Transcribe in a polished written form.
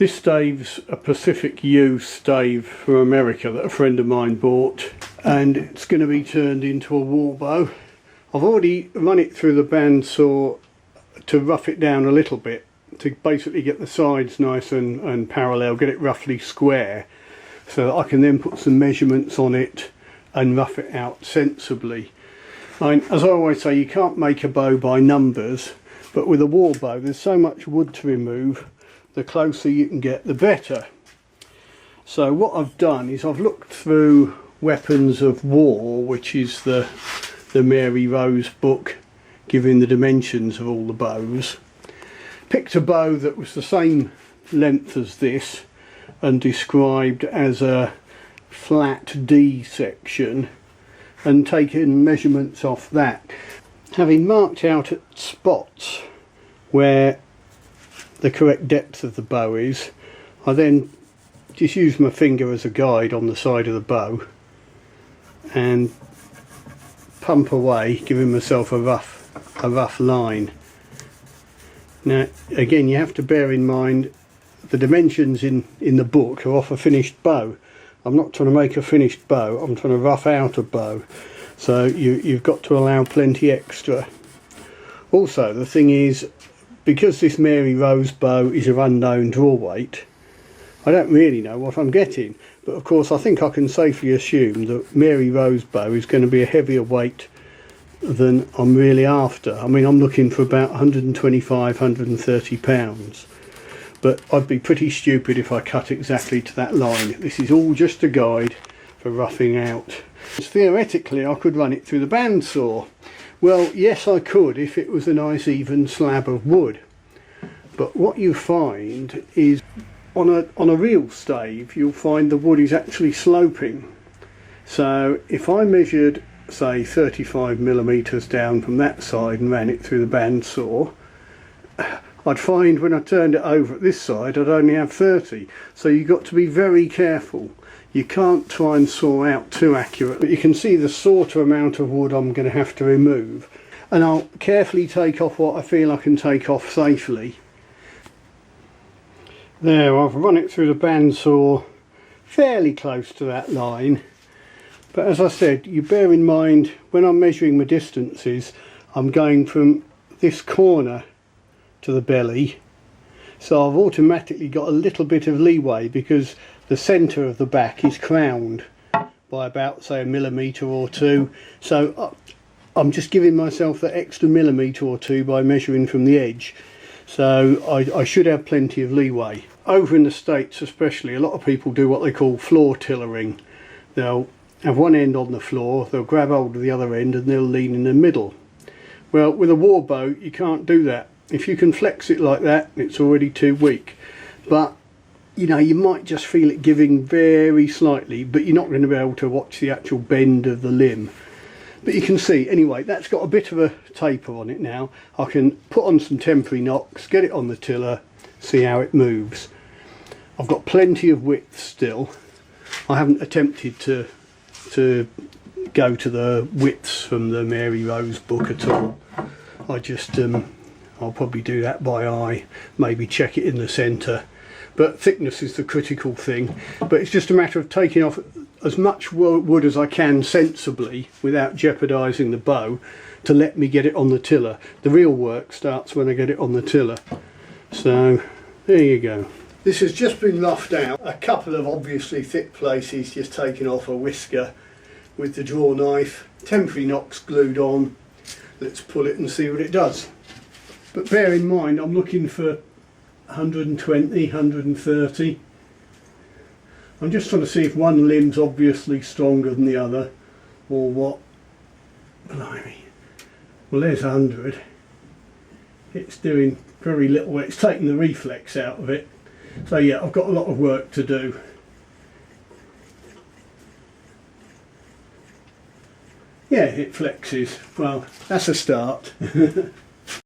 This stave's a Pacific Yew stave from America that a friend of mine bought, and it's going to be turned into a Warbow. I've already run it through the bandsaw to rough it down a little bit, to basically get the sides nice and parallel, get it roughly square, so that I can then put some measurements on it and rough it out sensibly. I mean, as I always say, you can't make a bow by numbers, but with a Warbow there's so much wood to remove, the closer you can get the better. So what I've done is I've looked through Weapons of War, which is the Mary Rose book giving the dimensions of all the bows. Picked a bow that was the same length as this and described as a flat D section, and taken measurements off that. Having marked out at spots where the correct depth of the bow is, I then just use my finger as a guide on the side of the bow and pump away, giving myself a rough line. Now again, you have to bear in mind the dimensions in the book are off a finished bow. I'm not trying to make a finished bow, I'm trying to rough out a bow, so you've got to allow plenty extra. Also, the thing is, because this Mary Rose bow is of unknown draw weight, I don't really know what I'm getting, but of course I think I can safely assume that Mary Rose bow is going to be a heavier weight than I'm really after. I mean, I'm looking for about 125, 130 pounds, but I'd be pretty stupid if I cut exactly to that line. This is all just a guide for roughing out. Theoretically I could run it through the bandsaw. Well, yes, I could if it was a nice even slab of wood, but what you find is on a real stave you'll find the wood is actually sloping. So if I measured say 35mm down from that side and ran it through the bandsaw, I'd find when I turned it over at this side I'd only have 30. So you've got to be very careful. You can't try and saw out too accurate, but you can see the sort of amount of wood I'm going to have to remove, and I'll carefully take off what I feel I can take off safely. There, I've run it through the bandsaw fairly close to that line, but as I said, you bear in mind when I'm measuring my distances, I'm going from this corner to the belly, so I've automatically got a little bit of leeway because the centre of the back is crowned by about say a millimetre or two, so I'm just giving myself that extra millimetre or two by measuring from the edge, so I should have plenty of leeway. Over in the States especially, a lot of people do what they call floor tillering. They'll have one end on the floor, they'll grab hold of the other end and they'll lean in the middle. Well, with a Warbow you can't do that. If you can flex it like that, it's already too weak. But you know, you might just feel it giving very slightly, but you're not going to be able to watch the actual bend of the limb. But you can see, anyway, that's got a bit of a taper on it now. I can put on some temporary knocks, get it on the tiller, see how it moves. I've got plenty of width still. I haven't attempted to go to the widths from the Mary Rose book at all. I just, I'll probably do that by eye, maybe check it in the centre. But thickness is the critical thing, but it's just a matter of taking off as much wood as I can sensibly without jeopardising the bow to let me get it on the tiller. The real work starts when I get it on the tiller. So there you go. This has just been roughed out. A couple of obviously thick places, just taking off a whisker with the draw knife. Temporary knocks glued on. Let's pull it and see what it does. But bear in mind I'm looking for 120, 130. I'm just trying to see if one limb's obviously stronger than the other or what. Blimey. Well, there's 100. It's doing very little. It's taking the reflex out of it. So yeah, I've got a lot of work to do. Yeah, it flexes. Well, that's a start.